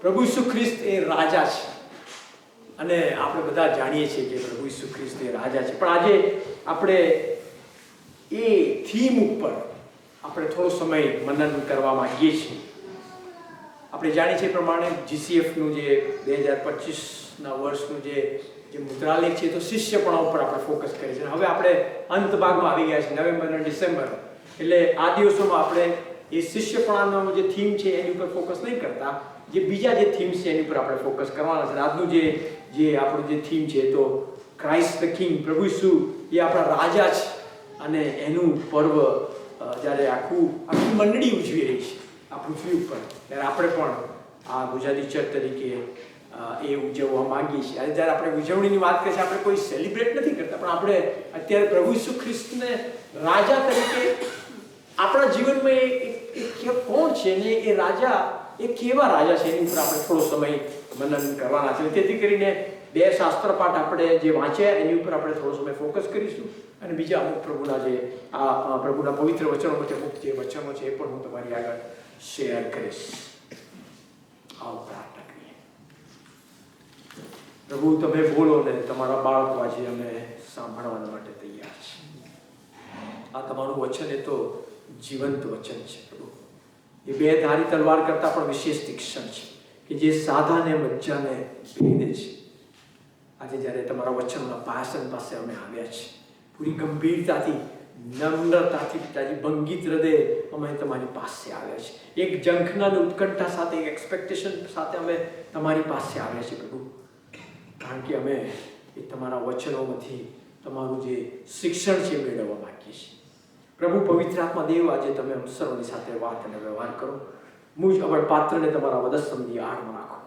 પ્રભુ ઈસુ ખ્રિસ્ત એ રાજા છે અને આપણે બધા જાણીએ છીએ કે પ્રભુ ઈસુ ખ્રિસ્ત એ રાજા છે. પણ આજે આપણે એ થીમ ઉપર આપણે થોડો સમય મનન કરવા માંગીએ છીએ. આપણે જાણીએ છીએ પ્રમાણે જીસીએફનું જે 2025ના વર્ષનું જે મુદ્રાલેખ છે તો શિષ્યપણા ઉપર આપણે ફોકસ કરીએ છીએ. હવે આપણે અંત ભાગમાં આવી ગયા છીએ, નવેમ્બર અને ડિસેમ્બર. એટલે આ દિવસોમાં આપણે એ શિષ્યપણાનો જે થીમ છે એની ઉપર ફોકસ નહીં કરતા, જે બીજા જે થીમ્સ છે એની ઉપર આપણે ફોકસ કરવાના છે. આજનું જે આપણું જે થીમ છે તો ક્રાઇસ્ટ ધ કિંગ, પ્રભુ ઈસુ એ આપણા રાજા છે અને એનું પર્વ જ્યારે આખી મંડળી ઉજવી રહી છે આ પૃથ્વી ઉપર, ત્યારે આપણે પણ આ ગુજરાતી ચર્ચ તરીકે એ ઉજવવા માંગીએ છીએ. આજે જ્યારે આપણે ઉજવણીની વાત કરીએ છીએ, આપણે કોઈ સેલિબ્રેટ નથી કરતા, પણ આપણે અત્યારે પ્રભુ ઈસુ ખ્રિસ્તને રાજા તરીકે આપણા જીવનમાં એ કોણ છે ને એ રાજા એ કેવા રાજા છે એની ઉપર આપણે થોડો સમય મનન કરવાના છે. તેથી કરીને 2 શાસ્ત્ર પાઠ આપણે જે વાંચ્યા એની ઉપર આપણે થોડો સમય ફોકસ કરીશું અને બીજા અમુક પ્રભુના જે આ પ્રભુના પવિત્ર વચનોમાંથી અમુક જે વચનો છે એ પણ હું તમારી આગળ શેર કરીશ. આવો પ્રાર્થના કરીએ. પ્રભુ તમે બોલો ને તમારા બાળકો આજે અમે સાંભળવા માટે તૈયાર છે. આ તમારું વચન એ તો જીવંત વચન છે પ્રભુ. એ 2 ધારી તલવાર કરતાં પણ વિશેષ તીક્ષ્ણ છે કે જે સાધાને મજ્જાને ભેદે છે. આજે જ્યારે તમારા વચનના ભાષણ પાસે અમે આવ્યા છીએ, પૂરી ગંભીરતાથી, નમ્રતાથી, પિતાજી ભંગિત હૃદય અમે તમારી પાસે આવ્યા છીએ. એક ઝંખના અને ઉત્કંઠા સાથે, એક એક્સપેક્ટેશન સાથે અમે તમારી પાસે આવ્યા છીએ પ્રભુ, કારણ કે અમે એ તમારા વચનોમાંથી તમારું જે શિક્ષણ છે મેળવવા માંગીએ છીએ. પ્રભુ પવિત્ર આત્મા દેવ, આજે તમે સર્વની સાથે વાત અને વ્યવહાર કરો. મુજ અવળ પાત્રને તમારા વધસ્તંભની આડમાં રાખો.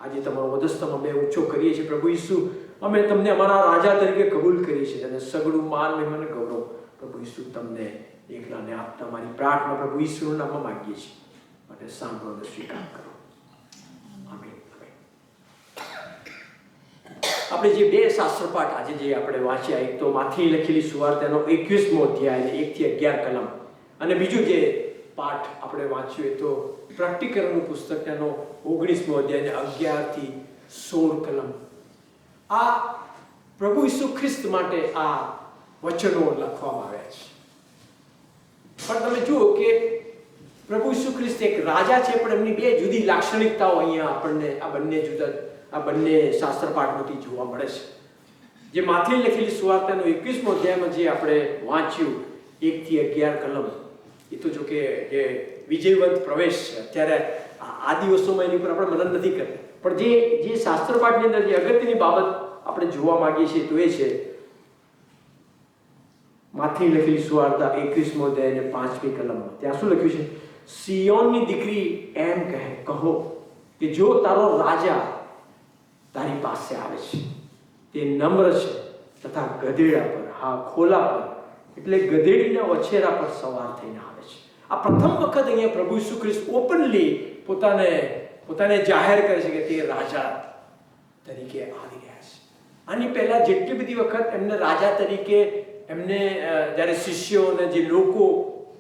આજે તમારો વધસ્તંભ અમે ઊંચો કરીએ છીએ પ્રભુ ઈસુ. અમે તમને અમારા રાજા તરીકે કબૂલ કરીએ છીએ અને સગળું માન, મહિમા, ગૌરવ પ્રભુ ઈસુ તમને એકલાને આપતા મારી પ્રાર્થના પ્રભુ ઈસુનું નામમાં માંગીએ છીએ. માટે સાંભળો અને સ્વીકાર કરો. આમીન. આપણે જે 2 શાસ્ત્રપાઠ આજે જે આપણે વાંચ્યા, એક તો માથી લખેલી સુવાર્તાનો 21મો અધ્યાય 1 થી 11 કલમ, અને બીજું જે પાઠ આપણે વાંચ્યું એ તો પ્રકટીકરણનું પુસ્તક તેનો 19મો અધ્યાય 11 થી 16 કલમ. આ પ્રભુ ઈસુ ખ્રિસ્ત માટે આ વચનો લખવામાં આવ્યા છે. પણ તમે જુઓ કે પ્રભુ ઈસુ ખ્રિસ્ત એક રાજા છે, પણ એમની 2 જુદી લાક્ષણિકતાઓ અહીંયા આપણને આ બંને શાસ્ત્રપાઠમાંથી જોવા મળે છે. જે માથી લખેલી સુવાર્તાનો 21મો અધ્યાયમાં જે આપણે વાંચ્યું 1 થી 11 કલમ, એ તો જો કે જે વિજયવંત પ્રવેશ છે, અત્યારે આ દિવસોમાં એની ઉપર આપણે મનન નથી કરતા, પણ જે શાસ્ત્રપાઠની અંદર જે અગત્યની બાબત આપણે જોવા માંગીએ છીએ તો એ છે માથી લખેલી સુવાર્તા 21મો અધ્યાય 5મી કલમમાં. ત્યાં શું લખ્યું છે? સિયોનની દીકરી એમ કહો કે જો તારો રાજા તારી પાસે આવે છે, તે નમ્ર છે તથા ગધેડા પર, હા ખોલા પર, એટલે ગધેડીના વછેરા પર સવાર થઈને આવે છે. આ પ્રથમ વખત અહીંયા પ્રભુ ઈસુ ખ્રિસ્ત ઓપનલી પોતાને જાહેર કરે છે કે તે રાજા તરીકે આવી રહ્યા છે. આની પહેલા જેટલી બધી વખત એમને રાજા તરીકે એમને જ્યારે શિષ્યો અને જે લોકો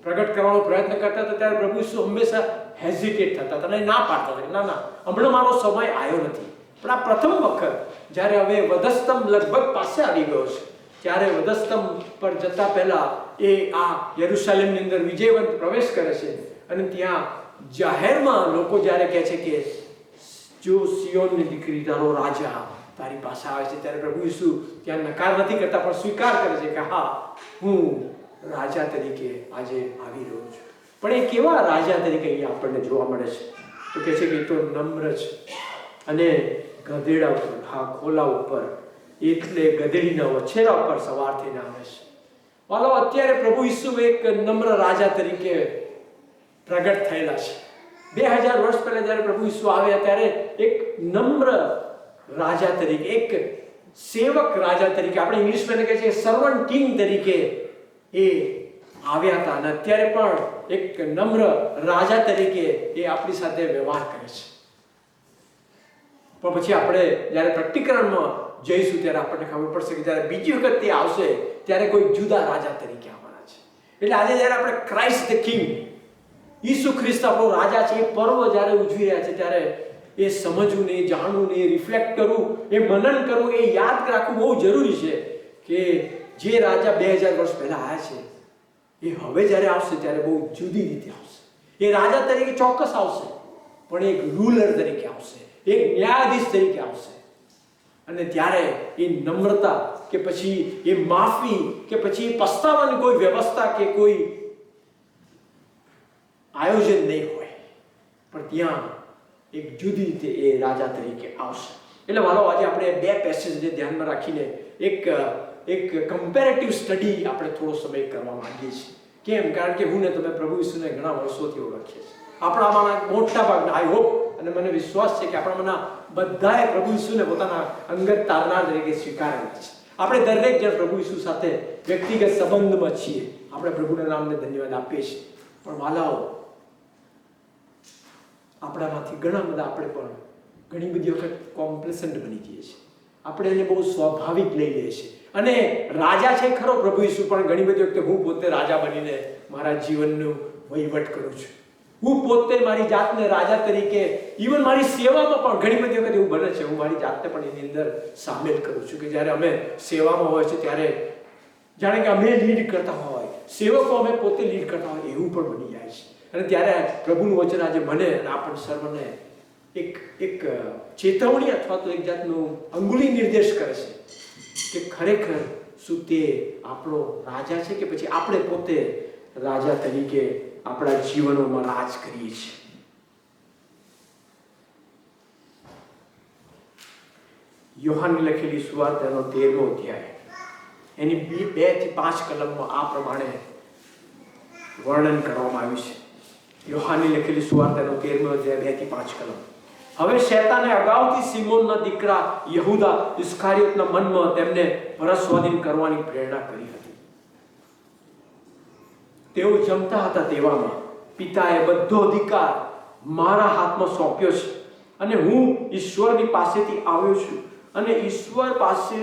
પ્રગટ કરવાનો પ્રયત્ન કરતા હતા, ત્યારે પ્રભુ ઈસુ હંમેશા હેઝિટેટ થતા હતા અને ના પાડતા હતા, ના હમણાં મારો સમય આવ્યો નથી. પણ આ પ્રથમ વખત જ્યારે હવે વધસ્તંભ લગભગ પાસે આવી ગયો છે, ત્યારે વધસ્તંભ પર જતા પહેલા એ આ યરુશલેમની અંદર વિજયવંત પ્રવેશ કરે છે અને ત્યાં જાહેરમાં લોકો જ્યારે કહે છે કે જો સિયોનની દીકરી તારો રાજા તારી પાસે આવે છે, ત્યારે પ્રભુ ઈસુ ત્યાં નકાર નથી કરતા પણ સ્વીકાર કરે છે કે હા, હું રાજા તરીકે આજે આવી રહ્યો છું. પણ એ કેવા રાજા તરીકે અહીંયા આપણને જોવા મળે છે? તો કહે છે કે એ તો નમ્ર છે અને ગધેડા ઉપર, હા ખોલા ઉપર, એટલે ગધેડીના વછેરા ઉપર સવાર થઈને આવે છે. વાલો, અત્યારે પ્રભુ ઈસુ એક નમ્ર રાજા તરીકે પ્રગટ થયેલા છે. 2000 વર્ષ પહેલા જ્યારે પ્રભુ ઈસુ આવ્યા ત્યારે એક નમ્ર રાજા તરીકે, એક સેવક રાજા તરીકે, આપણે ઇંગ્લિશમાં કહે છે સર્વન્ટ કિંગ તરીકે એ આવ્યા હતા અને અત્યારે પણ એક નમ્ર રાજા તરીકે એ આપણી સાથે વ્યવહાર કરે છે. પણ પછી આપણે જ્યારે પ્રકટીકરણમાં જઈશું ત્યારે આપણને ખબર પડશે કે જ્યારે બીજી વખત તે આવશે ત્યારે કોઈ જુદા રાજા તરીકે આવવાના છે. એટલે આજે જ્યારે આપણે ક્રાઇસ્ટ ધ કિંગ, ઈસુ ખ્રિસ્ત આપણો રાજા છે, એ પર્વ જ્યારે ઉજવી રહ્યા છે, ત્યારે એ સમજવું ને, એ જાણવું ને, એ રિફ્લેક્ટ કરવું, એ મનન કરવું, એ યાદ રાખવું બહુ જરૂરી છે કે જે રાજા 2000 વર્ષ પહેલા આવ્યા છે એ હવે જ્યારે આવશે ત્યારે બહુ જુદી રીતે આવશે. એ રાજા તરીકે ચોક્કસ આવશે, પણ એક રૂલર તરીકે આવશે, એક ન્યાયાધીશ તરીકે આવશે. અને ત્યારે એ નમ્રતા કે પછી એ માફી કે પછી એ પસ્તાવાની કોઈ વ્યવસ્થા કે કોઈ આયોજન નહીં હોય, પણ ત્યાં એક જુદી રીતે એ રાજા તરીકે આવશે. એટલે વાલો આજે આપણે બે પેસેજને ધ્યાનમાં રાખીને એક કમ્પેરેટિવ સ્ટડી આપણે થોડો સમય કરવા માંગીએ છીએ. કેમ? કારણ કે હું ને તમે પ્રભુ ઈસુને ઘણા વર્ષોથી ઓળખીએ છીએ. આપણામાંના મોટા ભાગના, આઈ હોપ અને મને વિશ્વાસ છે કે આપણામાંના બધાએ પ્રભુ ઈસુને પોતાના અંગત તારનાર તરીકે સ્વીકારેલા છે. આપણે દરેક જણ પ્રભુ ઈસુ સાથે વ્યક્તિગત સંબંધમાં છીએ. આપણે પ્રભુના નામને ધન્યવાદ આપીએ છીએ. પણ વાલાઓ, આપણામાંથી ઘણા બધા આપણે પણ ઘણી બધી વખત કોમ્પ્લેસન્ટ બની જઈએ છીએ. આપણે એને બહુ સ્વાભાવિક લઈ લઈએ છીએ. અને રાજા છે ખરો પ્રભુ ઈસુ, પણ ઘણી બધી વખતે હું પોતે રાજા બનીને મારા જીવનનું વહીવટ કરું છું. હું પોતે મારી જાતને રાજા તરીકે, ઇવન મારી સેવામાં પણ ઘણી બધી વખત એવું બને છે, હું મારી જાતને પણ એની અંદર સામેલ કરું છું કે જ્યારે અમે સેવામાં હોય છે ત્યારે જાણે કે અમે લીડ કરતા હોય, સેવકો અમે પોતે લીડ કરતા હોય એવું પણ બની જાય છે. અને ત્યારે પ્રભુનું વચન આજે મને અને આપણ સર્વને એક ચેતવણી અથવા તો એક જાતનું અંગુલી નિર્દેશ કરે છે કે ખરેખર શું તે આપણો રાજા છે કે પછી આપણે પોતે રાજા તરીકે આપણા જીવનોમાં રાજ કરીએ છીએ. યોહાનની લખેલી સુવાર્તાનો 13મો અધ્યાય એની 2 થી 5 કલમમાં આ પ્રમાણે વર્ણન કરવામાં આવ્યું છે. યોહાનની લખેલી સુવાર્તાનો 13મો અધ્યાય 2 થી 5 કલમ. હવે શૈતાને અગાઉથી સિમોનના દીકરા યહૂદા ઇસ્કારિયોતના મનમાં તેમને પરસ્વાધીન કરવાની પ્રેરણા કરી હતી. તેઓ જમતા હતા તેવામાં પિતાએ બધો અધિકાર મારા હાથમાં સોંપ્યો છે અને હું ઈશ્વરની પાસેથી આવ્યો છું અને ઈશ્વર પાસે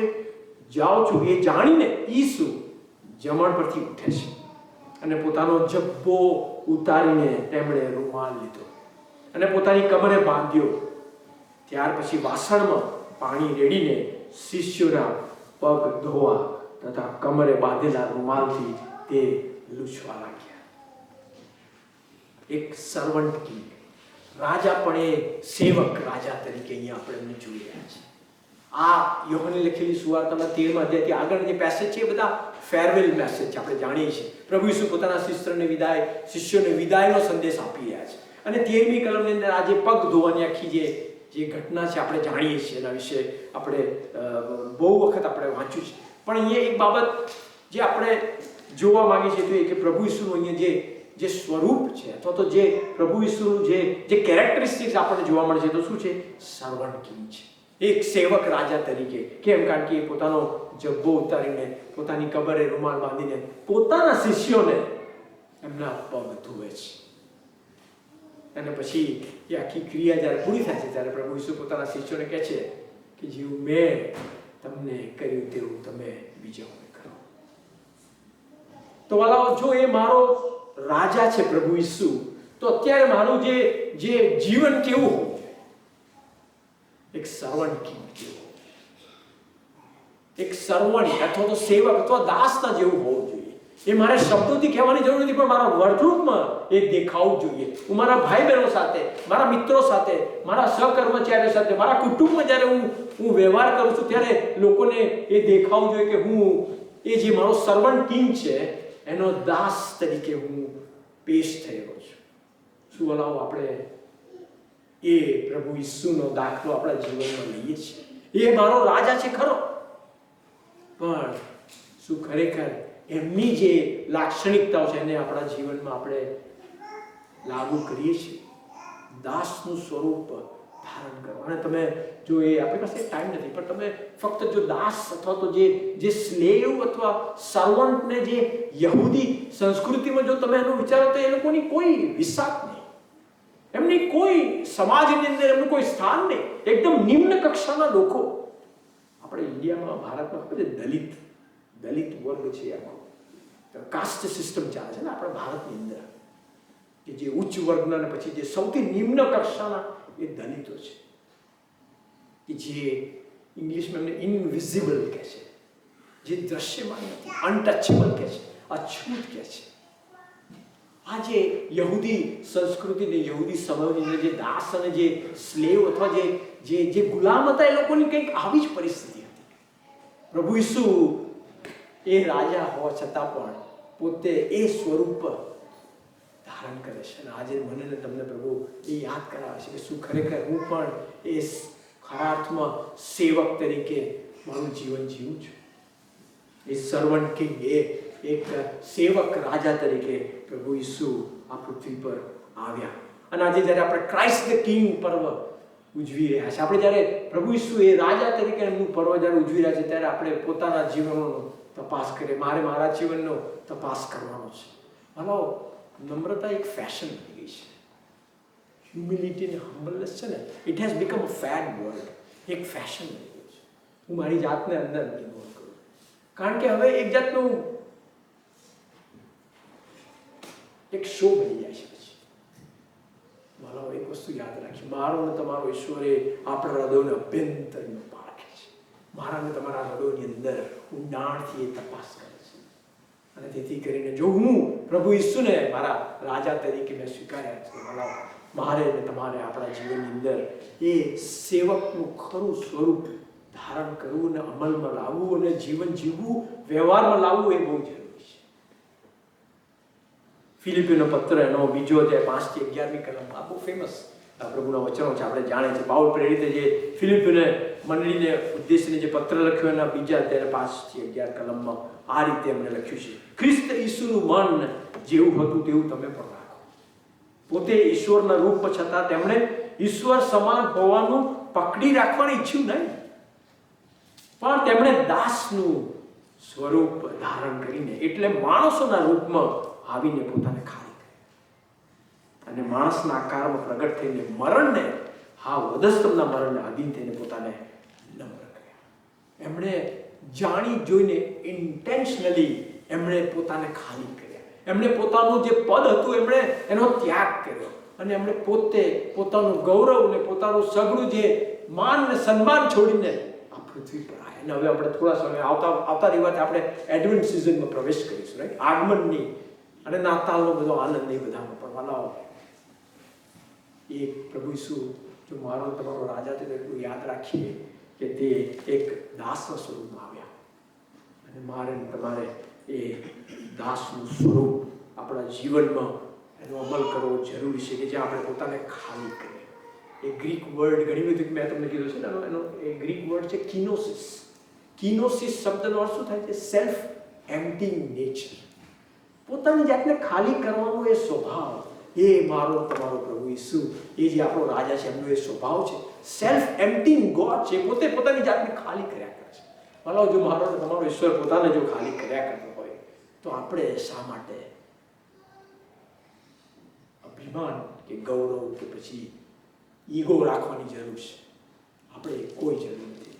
જાઉં છું એ જાણીને ઈસુ જમણ પરથી ઉઠે છે અને પોતાનો જબ્બો ઉતારીને તેમણે રૂમાલ લીધો અને પોતાની કમરે બાંધ્યો. ત્યાર પછી વાસણમાં પાણી રેડીને શિષ્યોના પગ ધોવા તથા કમરે બાંધેલા રૂમાલથી તે લૂછવા લાગ્યા. એક સર્વન્ટ કિંગ, રાજા પણ એ સેવક રાજા તરીકે અહીંયા આપણે જોઈ રહ્યા છીએ. આ યોહાનની લખેલી સુવાર્તામાં 13મા અધ્યાયથી આગળ જે પેસેજ છે એ બધા ફેરવેલ મેસેજ છે. આપણે જાણીએ છીએ પ્રભુ ઈસુ પોતાના શિષ્યોને વિદાયનો સંદેશ આપી રહ્યા છે. અને 13મી કલમની અંદર આજે પગ ધોવાની આખી જે ઘટના છે આપણે જાણીએ છીએ. એના વિશે આપણે બહુ વખત આપણે વાંચ્યું છે. પણ અહીંયા એક બાબત જે આપણે જોવા માંગીએ છીએ કે પ્રભુ ઈસુનું અહીંયા જે સ્વરૂપ છે અથવા તો જે પ્રભુ ઈસુનું જે કેરેક્ટરિસ્ટિક્સ આપણને જોવા મળે છે તો શું છે? સર્વન્ટ કિંગ છે, એક સેવક રાજા તરીકે. કેમ? કારણ કે એ પોતાનો જબ્બો ઉતારીને પોતાની કમરે રૂમાલ બાંધીને પોતાના શિષ્યોને એમના પગ ધોવે છે. અને પછી એ આખી ક્રિયા જ્યારે પૂરી થાય છે ત્યારે પ્રભુ ઈસુ પોતાના શિષ્યોને કહે છે કે જેવું મેં તમને કર્યું તેવું તમે બીજાઓને કરો. તો વાલાઓ, જો એ મારો રાજા છે પ્રભુ ઈસુ, તો અત્યારે મારું જે જીવન કેવું હોવું જોઈએ? એક સર્વન્ટ કિંગ જેવું, એક સર્વન્ટ અથવા તો સેવક અથવા દાસના જેવું હોવું જોઈએ. એ મારે શબ્દોથી કહેવાની જરૂર નથી, પણ મારા વર્તણૂકમાં એ દેખાવું જોઈએ. હું મારા ભાઈ બહેનો સાથે, મારા મિત્રો સાથે, મારા સહકર્મચારીઓ સાથે, મારા કુટુંબમાં જ્યારે હું વ્યવહાર કરું છું ત્યારે લોકોને એ દેખાવું જોઈએ કે હું એ જે મારો સર્વન્ટ કિંગ છે એનો દાસ તરીકે હું પેશ થયેલો છું. શું વલાઓ, આપણે એ પ્રભુ ઈસુનો દાખલો આપણા જીવનમાં લઈએ છીએ? એ મારો રાજા છે ખરો, પણ શું ખરેખર એમની જે લાક્ષણિકતાઓ છે એને આપણા જીવનમાં આપણે લાગુ કરીએ છીએ? દાસનું સ્વરૂપ ધારણ કરો. અને તમે જો એ આપણી પાસે ટાઈમ નથી, પણ તમે ફક્ત જો દાસ અથવા તો જે સ્લેવ અથવા સર્વન્ટને જે યહૂદી સંસ્કૃતિમાં જો તમે એનું વિચારો તો એ લોકોની કોઈ વિસાત નહીં, એમની કોઈ સમાજની અંદર એમનું કોઈ સ્થાન નહીં. એકદમ નિમ્ન કક્ષાના લોકો. આપણે ઇન્ડિયામાં, ભારતમાં દલિત વર્ગ છે. આખો કાસ્ટ સિસ્ટમ ચાલે છે ને આપણા ભારતની અંદર, કે જે ઉચ્ચ વર્ગના અને પછી જે સૌથી નિમ્ન કક્ષાના એ દલિતો છે. કે જે ઇંગ્લિશમાં એમને ઇનવિઝિબલ કહે છે, જે દ્રશ્યમાન નથી, અનટચેબલ કહે છે, અછૂત કહે છે. આ જે યહૂદી સંસ્કૃતિને, યહૂદી સમયની જે દાસ અને જે સ્લેવ અથવા જે ગુલામ હતા, એ લોકોની કંઈક આવી જ પરિસ્થિતિ હતી. પ્રભુ ઈસુ એ રાજા હોવા છતાં પણ પોતે એ સ્વરૂપ ધારણ કરે છે. અને આજે મને ને તમને પ્રભુ એ યાદ કરાવે છે કે શું ખરેખર હું પણ એ ખરા અર્થમાં સેવક તરીકે મારું જીવન જીવું છું. એ સર્વન્ટ કિંગ, એક સેવક રાજા તરીકે પ્રભુ ઈસુ આ પૃથ્વી પર આવ્યા. અને આજે જ્યારે આપણે ક્રાઇસ્ટ ધ કિંગ પર્વ ઉજવી રહ્યા છે, આપણે જ્યારે પ્રભુ ઈસુ એ રાજા તરીકે એમનું પર્વ જ્યારે ઉજવી રહ્યા છે, ત્યારે આપણે પોતાના જીવનનો તપાસ કરીએ. મારા જીવનનો તપાસ કરવાનો છે. હલો, નમ્રતા એક ફેશન થઈ ગઈ છે. હ્યુમિલિટી અને હમ્બલનેસ છે ને, it has become a fad word. એક ફેશન થઈ ગયું છે. હું મારી જાતને અંદર ઇન્વોલ્વ કરું, કારણ કે હવે એક જાતનું એક શો બની જાય છે. પછી મારો એક વસ્તુ યાદ રાખી, મારો ને તમારો ઈશ્વર એ આપણા હૃદયોને અભ્યંતરમાં પારખે છે. મારા ને તમારા હૃદયોની અંદર ઊંડાણથી એ તપાસ કરે છે. અને તેથી કરીને જો હું પ્રભુ ઈસુને મારા રાજા તરીકે મેં સ્વીકાર્યા છે, મારે ને તમારે આપણા જીવનની અંદર એ સેવકનું ખરું સ્વરૂપ ધારણ કરવું અને અમલમાં લાવવું અને જીવન જીવવું, વ્યવહારમાં લાવવું એ બહુ જરૂરી છે. ફિલિપીનો પત્ર એનો 2 અધ્યાય 5 થી 11મી કલમ, આ બહુ ફેમસ પ્રભુના વચનો છે. આપણે જાણીએ છીએ પાઉલ પ્રેરિતે જે ફિલિપીને મંડળીને ઉદ્દેશીને જે પત્ર લખ્યો એના 2 અધ્યાય 5 થી 11 કલમમાં આ રીતે એમણે લખ્યું છે, ખ્રિસ્ત ઈસુનું મન જેવું હતું તેવું તમે પણ રાખો. પોતે ઈશ્વરના રૂપ છતાં તેમણે ઈશ્વર સમાન હોવાનું પકડી રાખવાનું ઈચ્છ્યું નહીં, પણ તેમણે દાસનું સ્વરૂપ ધારણ કરીને, એટલે માણસોના રૂપમાં આવીને પોતાને ખાલી કર્યા અને માણસના આકારમાં પ્રગટ થઈને મરણને, હા વધસ્તંભના મરણને આધીન થઈને પોતાને નમ્ર કર્યા. એમણે જાણી જોઈને ઇન્ટેન્શનલી એમણે પોતાને ખાલી કર્યા. એમણે પોતાનું જે પદ હતું એમણે એનો ત્યાગ કર્યો અને એમણે પોતે પોતાનું ગૌરવ ને પોતાનું સગળું જે માન ને સન્માન છોડીને આ પૃથ્વી પર આવ્યા. અને હવે આપણે થોડા સમય આવતા રિવાજ આપણે એડવેન્ટ સિઝનમાં પ્રવેશ કરીશું, રાઈટ? આગમનની અને નાતાલનો બધો આનંદ એ બધામાં પણ વાલાઓ, એ પ્રભુ ઈસુ જો મારો તમારો રાજા છે, એટલું યાદ રાખીએ કે તે એક દાસના સ્વરૂપમાં આવ્યા અને મારે તમારે એ દાસનું સ્વરૂપ આપણા જીવનમાં એનો અમલ કરવો જરૂરી છે, કે જ્યાં આપણે પોતાને ખાલી કરીએ. એ ગ્રીક વર્ડ ઘણી બધી મેં તમને કીધું છે ને, એનો એ ગ્રીક વર્ડ છે કિનોસિસ. કિનોસિસ શબ્દનો અર્થ શું થાય છે? Self emptying nature. પોતાની જાતને ખાલી કરવાનો એ સ્વભાવ, એ મારો તમારો પ્રભુ ઈસુ, એ જે આપણો રાજા છે, એમનો એ સ્વભાવ છે. સેલ્ફ એમ્પ્ટીંગ ગોડ છે. પોતે પોતાની જાતને ખાલી કર્યા કરે છે. ભલો જો મારો તમારો ઈશ્વર પોતાને જો ખાલી કર્યા કરતો હોય, તો આપણે શા માટે અભિમાન કે ગૌરવ કે પછી ઈગો રાખવાની જરૂર છે? આપણે કોઈ જરૂર નથી.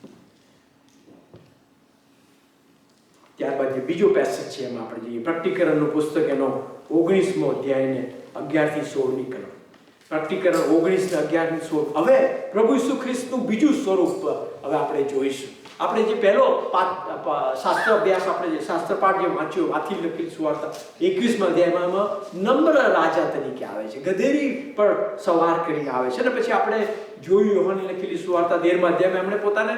ત્યારબાદ જે બીજો પેસેજ છે એમાં આપણે જઈએ, પ્રકટીકરણનું પુસ્તક એનો 19મો અધ્યાય ને 11 થી 16મી કલમ. પ્રકટીકરણ 19 ને 11 થી 16. હવે પ્રભુ ઈસુ ખ્રિસ્તનું બીજું સ્વરૂપ હવે આપણે જોઈશું. આપણે જે પહેલો શાસ્ત્ર અભ્યાસ, આપણે જે શાસ્ત્ર પાઠ જે વાંચ્યો, આથી લખેલી સુવાર્તા 21મા અધ્યાયમાં નમ્ર રાજા તરીકે આવે છે, ગધેડી પર સવાર કરીને આવે છે. અને પછી આપણે જોયું યોહાનની લખેલી સુવાર્તા 13મા અધ્યાયમાં એમણે પોતાને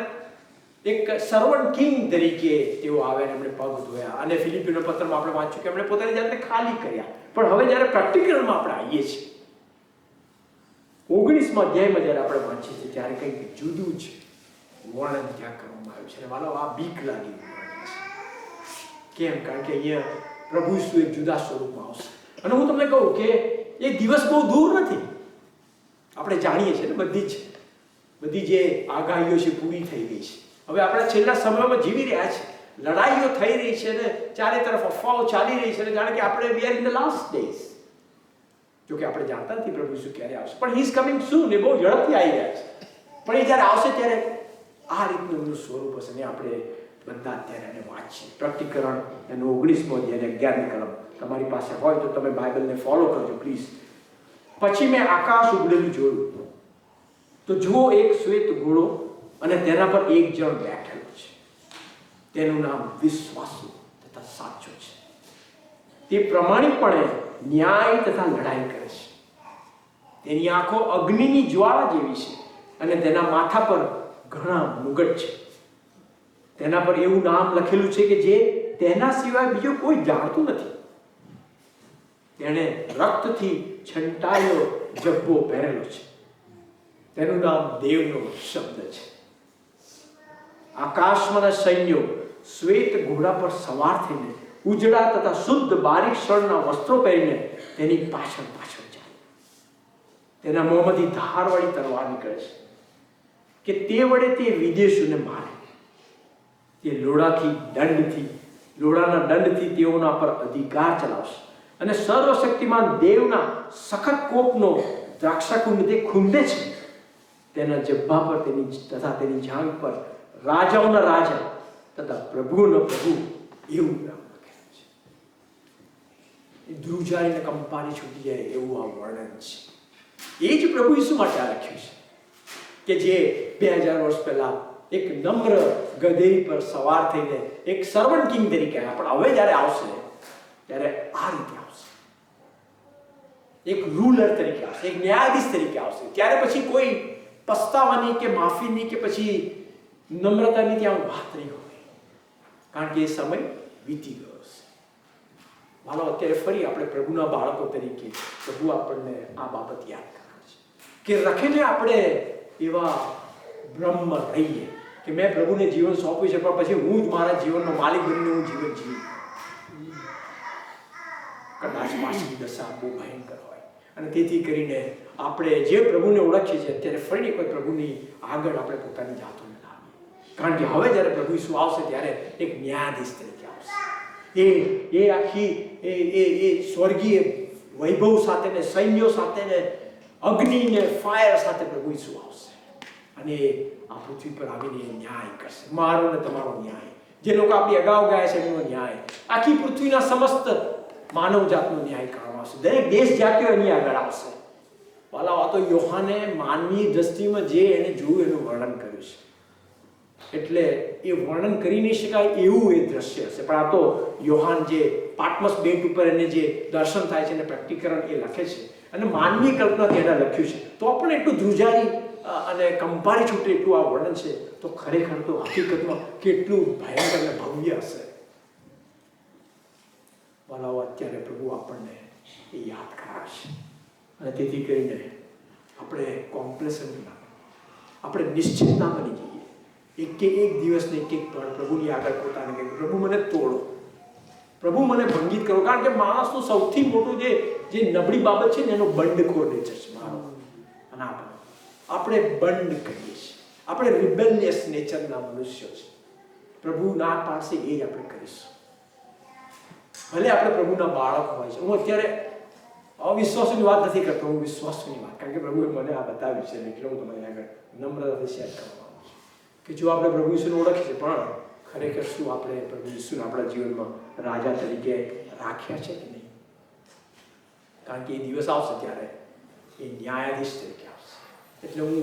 એક સર્વન્ટ કિંગ તરીકે તેઓ આવે અને એમણે પગ ધોયા. અને ફિલિપીનો પત્રમાં આપણે વાંચ્યું કે એમણે પોતાની જાતને ખાલી કર્યા. પણ હવે જ્યારે પ્રેક્ટિકલમાં આપણે આવીએ છીએ, 19મા અધ્યાયમાં જ્યારે આપણે વાંચીએ છીએ, ત્યારે કંઈક જુદું જ વર્ણન ત્યાં કરવામાં આવ્યું છે. અને વાલો, આ બીક લાગી વર્ણન છે. કેમ? કારણ કે અહીંયા પ્રભુ ઈસુ એક જુદા સ્વરૂપમાં આવશે. અને હું તમને કહું કે એ દિવસ બહુ દૂર નથી. આપણે જાણીએ છીએ ને, બધી જે આગાહીઓ છે પૂરી થઈ ગઈ છે. હવે આપણે છેલ્લા સમયમાં જીવી રહ્યા છે. લડાઈઓ થઈ રહી છે ને ચારે તરફ અફવાઓ ચાલી રહી છે, ને જાણે કે આપણે we are in the last days. જો કે આપણે જાણતા નથી પ્રભુ ઈસુ ક્યારે આવશે, પણ હી ઇઝ કમિંગ સૂન. એ બહુ ઝડપથી આવી રહ્યા છે. પણ એ જ્યારે આવશે ત્યારે આ રીતનું એમનું સ્વરૂપ હશે ને આપણે બધા અત્યારે એને વાંચીએ. પ્રકટીકરણ એનો 19મો અધ્યાય 11મી કલમ તમારી પાસે હોય તો તમે બાઇબલને ફોલો કરજો પ્લીઝ. પછી મેં આકાશ ઉઘડેલું જોયું, તો જુઓ એક શ્વેત ઘોડો, અને તેના પર એક જણ બેઠેલો છે. તેનું નામ વિશ્વાસુ તથા સાચો છે. તે પ્રમાણિકપણે ન્યાય તથા લડાઈ કરે છે. તેની આંખો અગ્નિની જ્વાળા જેવી છે અને તેના માથા પર ઘણા મુગટ છે. તેના પર એવું નામ લખેલું છે કે જે તેના સિવાય બીજો કોઈ જાણતું નથી. તેણે રક્તથી છંટાયેલો જબ્બો પહેરેલો છે. તેનું નામ દેવનો શબ્દ છે. આકાશમાંના સૈન્યો શ્વેત ઘોડા પર સવાર થઈને ઉજળા તથા શુદ્ધ બારીક શણના વસ્ત્રો પહેરીને તેની પાછળ પાછળ જાય. તેના મોંમાંથી ધારવાળી તલવાર નીકળે છે કે તે વડે તે વિદેશીઓને મારે. તે લોડાના દંડથી તેઓના પર અધિકાર ચલાવશે અને સર્વશક્તિમાન દેવના સખત કોપનો દ્રાક્ષાકુંડ તે ખૂંદે છે. તેના જબ્બા પર તેની જાંઘ પર રાજાઓના રાજા તથા પ્રભુનો પ્રભુ એવું નામ લખેલું છે. ધ્રુજારીને કંપારી છૂટી જાય એવું આ વર્ણન છે. એ જ પ્રભુ ઈસુ માટે આ લખ્યું છે કે જે 2000 વર્ષ પહેલા એક નમ્ર ગધેડી પર સવાર થઈને એક સર્વન્ટ કિંગ તરીકે આવ્યા, પણ હવે જ્યારે આવશે ત્યારે આ રીતે આવશે. એક રૂલર તરીકે આવશે, એક ન્યાયાધીશ તરીકે આવશે. ત્યારે પછી કોઈ પસ્તાવાની કે માફીની કે પછી નમ્રતાની ત્યાં વાત નહીં હોય, કારણ કે એ સમય વીતી ગયો છે. માનો અત્યારે ફરી આપણે પ્રભુના બાળકો તરીકે પ્રભુ આપણને આ બાબત યાદ કરાવે છે કે રખીને આપણે એવા બ્રહ્મ રહીએ કે મેં પ્રભુને જીવન સોંપ્યું છે, પણ પછી હું જ મારા જીવનનો માલિક બનીને હું જીવન જીવું. કદાચ પાછળની દશા બહુ ભયંકર હોય અને તેથી કરીને આપણે જે પ્રભુને ઓળખીએ છીએ અત્યારે ફરી કોઈ પ્રભુની આગળ આપણે પોતાની જાતોને લાવીએ, કારણ કે હવે જ્યારે પ્રભુ ઈસુ આવશે ત્યારે એક ન્યાયાધીશ તરીકે આવશે. એ આખી એ સ્વર્ગીય વૈભવ સાથે ને સૈન્યો સાથે ને અગ્નિ ને ફાયર સાથે પ્રભુ ઈસુ આવશે અને આ પૃથ્વી પર આવીને ન્યાય કરશે. મારો ને તમારો ન્યાય, જે લોકો આપણી અગાઉ ગયા છે એનો ન્યાય, આખી પૃથ્વીના સમસ્ત માનવ જાતનો ન્યાય કરવામાં આવશે. દરેક દેશ જાતિઓ એની આગળ આવશે. વાલા, આ તો યોહાને માનવી દ્રષ્ટિમાં જે એને જોયું એનું વર્ણન કર્યું છે, એટલે એ વર્ણન કરી નહીં શકાય એવું એ દ્રશ્ય હશે. પણ આ તો યોહાન જે પાટમસ બેટ ઉપર એને જે દર્શન થાય છે એને પ્રકટીકરણ એ લખે છે અને માનવી કલ્પનાથી એને લખ્યું છે. તો પણ એટલું ધ્રુજારી અને કંપારી છૂટે એટલું આ વર્ણન છે, તો ખરેખર તો હકીકતમાં કેટલું ભયંકર અને ભવ્ય હશે. વાલાઓ, અત્યારે પ્રભુ આપણને એ યાદ કરાવશે અને તેથી કરીને આપણે કોમ્પ્લેસન્ટ ના, આપણે નિશ્ચિતતા બની જઈએ. એક દિવસને એક પળ પ્રભુની આગળ પોતાને કહે, પ્રભુ મને તોડો, પ્રભુ મને ભંગિત કરો, કારણ કે માણસનું સૌથી મોટું જે નબળી બાબત છે ને એનો બંડખોર નેચર છે મારો અને આપણે બંડ કરીએ છીએ. આપણે રિબેલિયસ નેચરના મનુષ્યો છે. પ્રભુ ના પાડશે એ જ આપણે કરીશું. ભલે આપણે પ્રભુના બાળક હોય છે. હું અત્યારે અવિશ્વાસની વાત નથી કરતો, હું વિશ્વાસની વાત, કારણ કે પ્રભુએ મને આ બતાવ્યું છે એટલે હું તમારી આગળ નમ્રતાથી શેર કરવા માંગુ છું કે જો આપણે પ્રભુ ઈસુને ઓળખીએ છીએ, પણ ખરેખર શું આપણે પ્રભુ ઈસુને આપણા જીવનમાં રાજા તરીકે રાખ્યા છે કે નહીં? કારણ કે એ દિવસ આવશે ત્યારે એ ન્યાયાધીશ તરીકે આવશે. એટલે હું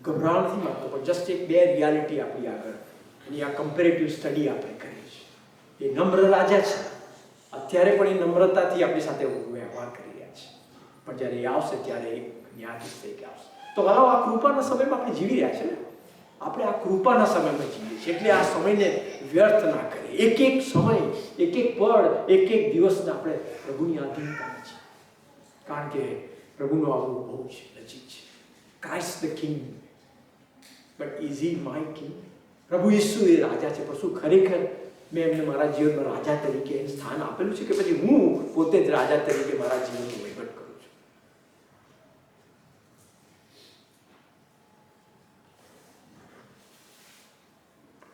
ગભરાવા નથી માંગતો, પણ જસ્ટ એક બે રિયાલિટી આપણી આગળ એની આ કમ્પેરેટિવ સ્ટડી આપણે કરી છે. એ નમ્ર રાજા છે, અત્યારે પણ એ નમ્રતાથી આપણી સાથે વ્યવહાર કરી રહ્યા છે, પણ જ્યારે એ આવશે ત્યારે એક ન્યાયાધીશ તરીકે આવશે. તો હાલો, આ કૃપાના સમયમાં આપણે જીવી રહ્યા છે ને, આપણે આ કૃપાના સમયમાં જીવીએ છીએ, એટલે આ સમયને વ્યર્થ ના કરીએ. એક એક સમય, એક એક પળ, એક એક દિવસને આપણે પ્રભુની આધીનતા છે, કારણ કે પ્રભુનો આવવું બહુ જ નજીક છે. Christ the king, but is he my king? પ્રભુ ઈસુ એ રાજા છે, પણ શું ખરેખર મેં એમને મારા જીવનમાં રાજા તરીકે સ્થાન આપેલું છે કે પછી હું પોતે જ રાજા તરીકે મારા જીવનનો વહીવટ કરું છું?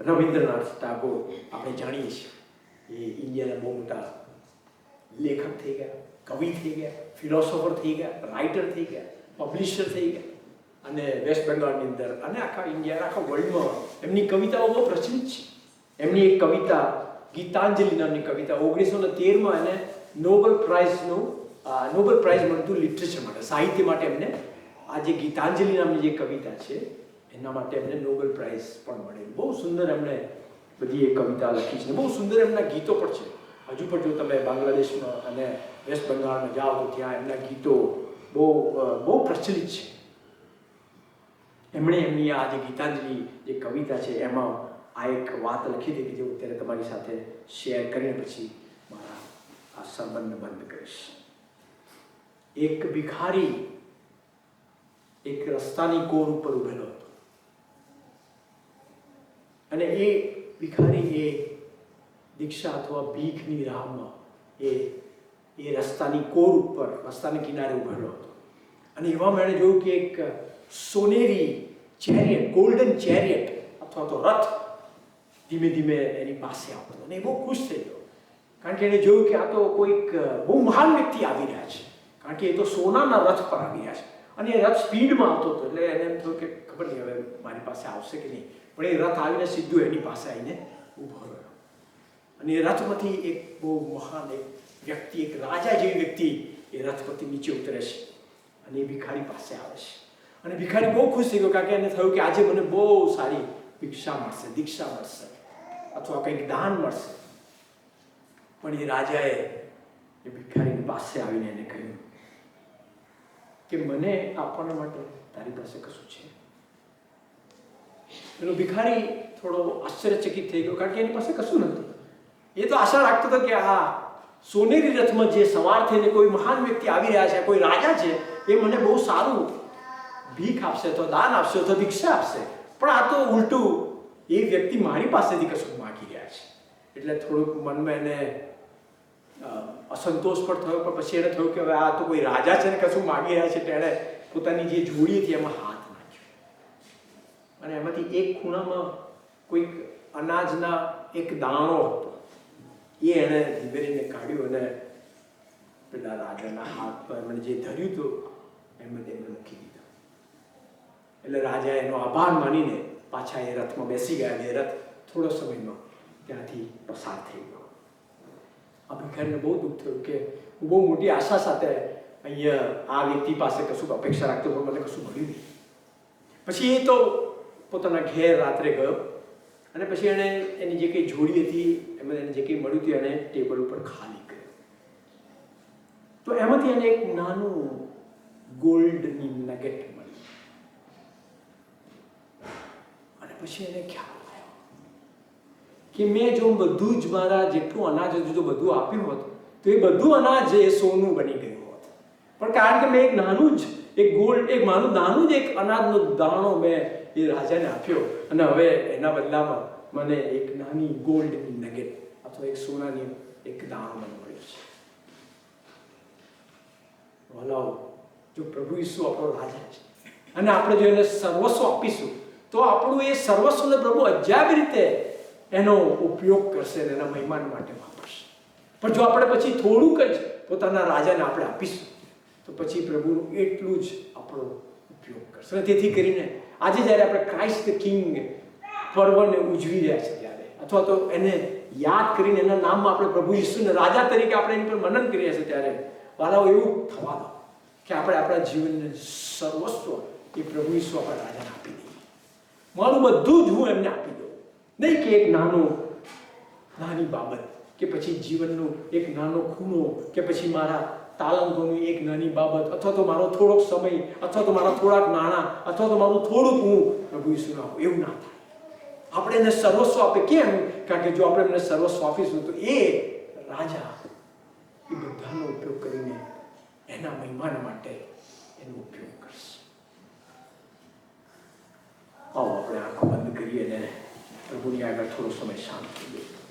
રવિન્દ્રનાથ ટાગોર આપણે જાણીએ છીએ, એ ઇન્ડિયાના બહુ મોટા લેખક થઈ ગયા, કવિ થઈ ગયા, ફિલોસોફર થઈ ગયા, રાઇટર થઈ ગયા, પબ્લિશર થઈ ગયા અને વેસ્ટ બેંગોલની અંદર અને આખા ઇન્ડિયા, આખા વર્લ્ડમાં એમની કવિતાઓ બહુ પ્રચલિત છે. એમની એક કવિતા, ગીતાંજલિ નામની કવિતા, 1913માં એને નોબેલ પ્રાઇઝ મળતું લિટરેચર માટે, સાહિત્ય માટે એમને આ જે ગીતાંજલિ નામની જે કવિતા છે એના માટે એમને નોબેલ પ્રાઇઝ પણ મળેલું. બહુ સુંદર એમણે બધી એ કવિતા લખી છે, બહુ સુંદર એમના ગીતો પણ છે. હજુ પણ જો તમે બાંગ્લાદેશમાં અને વેસ્ટ બંગાળમાં જાઓ તો ત્યાં એમના ગીતો બહુ પ્રચલિત છે. એમણે એમની આ જે ગીતાંજલિ જે કવિતા છે એમાં આ એક વાત લખી હતી કે જે અત્યારે તમારી સાથે શેર કરીને પછી મારા આ સંબંધ બંધ કરીશ. એક ભિખારી એક રસ્તાની કોર ઉપર ઉભેલો હતો અને એ ભિખારી એ દીક્ષા અથવા ભીખની રાહમાં એ રસ્તાની કોર ઉપર રસ્તાના કિનારે ઉભેલો હતો. અને એવામાં એણે જોયું કે એક સોનેરી ચેરિયટ, ગોલ્ડન ચેરિયટ અથવા તો રથ ધીમે ધીમે એની પાસે આવતો અને એ બહુ ખુશ થઈ ગયો. કારણ કે એણે જોયું કે આ તો કોઈક બહુ મહાન વ્યક્તિ આવી રહ્યા છે, કારણ કે એ તો સોનાના રથ પર આવી રહ્યા છે અને એ રથ સ્પીડમાં આવતો હતો. એટલે એને એમ થયું કે ખબર નહીં હવે મારી પાસે આવશે કે નહીં, પણ એ રથ આવીને સીધું એની પાસે આવીને ઊભો રહ્યો. અને એ રથમાંથી એક બહુ મહાન એક વ્યક્તિ, એક રાજા જેવી વ્યક્તિ એ રથ પરથી નીચે ઉતરે છે અને એ ભિખારી પાસે આવે છે. અને ભિખારી બહુ ખુશ થઈ ગયો, કારણ કે એને થયું કે આજે મને બહુ સારી ભિક્ષા મળશે, દીક્ષા મળશે અથવા કંઈક દાન મળશે. પણ એ રાજાએ એ ભિખારીની પાસે આવીને એને કહ્યું કે મને આપવા માટે તારી પાસે કશું છે? પેલો ભિખારી થોડો આશ્ચર્યચકિત થઈ ગયો, કારણ કે એની પાસે કશું નથી. એ તો આશા રાખતો હતો કે આ સોનેરી રથમાં જે સવાર થઈને કોઈ મહાન વ્યક્તિ આવી રહ્યા છે, કોઈ રાજા છે, એ મને બહુ સારું ભીખ આપશે તો દાન આપશે તો ભિક્ષા આપશે. પણ આ તો ઉલટું, એ વ્યક્તિ મારી પાસેથી કશું માગી રહ્યા છે. એટલે થોડુંક મનમાં એને અસંતોષ પણ થયો. પણ પછી એને થયું કે હવે આ તો કોઈ રાજા છે ને કશું માગી રહ્યા છે. એટલે એણે પોતાની જે જોડી હતી એમાં હાથ નાખ્યો અને એમાંથી એક ખૂણામાં કોઈક અનાજના એક દાણો હતો. એ એણે ધીમે ધીમે કાઢ્યું અને પેલા રાજાના હાથ પર એમણે જે ધર્યું હતું એમને તેમને મૂકી દીધું. એટલે રાજા એનો આભાર માનીને પાછા એ રથમાં બેસી ગયા. એ રથ થોડો સમયમાં ત્યાંથી પસાર થઈ ગયો. આ ભિખારીને બહુ દુઃખ થયું કે હું બહુ મોટી આશા સાથે અહીંયા આ વ્યક્તિ પાસે કશું અપેક્ષા રાખતો, પણ મને કશું મળ્યું નહીં. પછી એ તો પોતાના ઘેર રાત્રે ગયો અને પછી એણે એની જે કંઈ જોડી હતી એમાં એને જે કંઈ મળ્યું હતું એને ટેબલ ઉપર ખાલી કર્યું. તો એમાંથી એને એક નાનું ગોલ્ડની નગેટ મળી અને પછી એને ખ્યાલ આવ્યો કે મેં જો બધું જ મારા જેટલું અનાજ હતું જો બધું આપ્યું હોત તો એ બધું અનાજ એ સોનું બની ગયું હોત. પણ કારણ કે મેં એક નાનું જ એક ગોલ્ડ એક મારું નાનું જ એક અનાજનો દાણો મેં એ રાજાને આપ્યો અને હવે એના બદલામાં મને એક નાની ગોલ્ડની નગેટ અથવા એક સોનાની એક દાણો મને મળ્યો છે. વાલાઓ, જો પ્રભુ ઈસુ આપણો રાજા છે અને આપણે જો એને સર્વસ્વ આપીશું તો આપણું એ સર્વસ્વને પ્રભુ અજાયબ રીતે એનો ઉપયોગ કરશે અને એના મહેમાન માટે વાપરશે. પણ જો આપણે પછી થોડુંક જ પોતાના રાજાને આપણે આપીશું તો પછી પ્રભુ એટલું જ આપણો ઉપયોગ કરશે. તેથી કરીને આજે જ્યારે આપણે ક્રાઇસ્ટ ધ કિંગ પર્વને ઉજવી રહ્યા છે ત્યારે અથવા તો એને યાદ કરીને એના નામમાં આપણે પ્રભુ ઈસુને રાજા તરીકે આપણે એની પર મનન કરીએ છીએ ત્યારે વાલાઓ એવું થવા દો કે આપણે આપણા જીવનને સર્વસ્વ એ પ્રભુ ઈસુ આપણા રાજાને આપી દઈએ. મારું બધું જ હું એમને આપી દઉં. નહીં કે એક નાની બાબત કે પછી જીવનનો એક નાનો ખૂણો કે પછી મારા તાલંતોની એક નાની બાબત અથવા તો મારો થોડોક સમય અથવા તો મારા થોડાક નાણાં અથવા તો મારું થોડુંક હું પ્રભુ ઈસુને આપું. એવું ના થાય. આપણે એને સર્વસ્વ આપે. કેમ? કારણ કે જો આપણે એમને સર્વસ્વ આપીશું તો એ રાજા એ બધાનો ઉપયોગ કરીને એના મહેમાન માટે એનો ઉપયોગ કરશે. આવો આપણે આંખો બંધ કરીએ અને પ્રભુની આગળ થોડો સમય શાંત થઈ ગયો.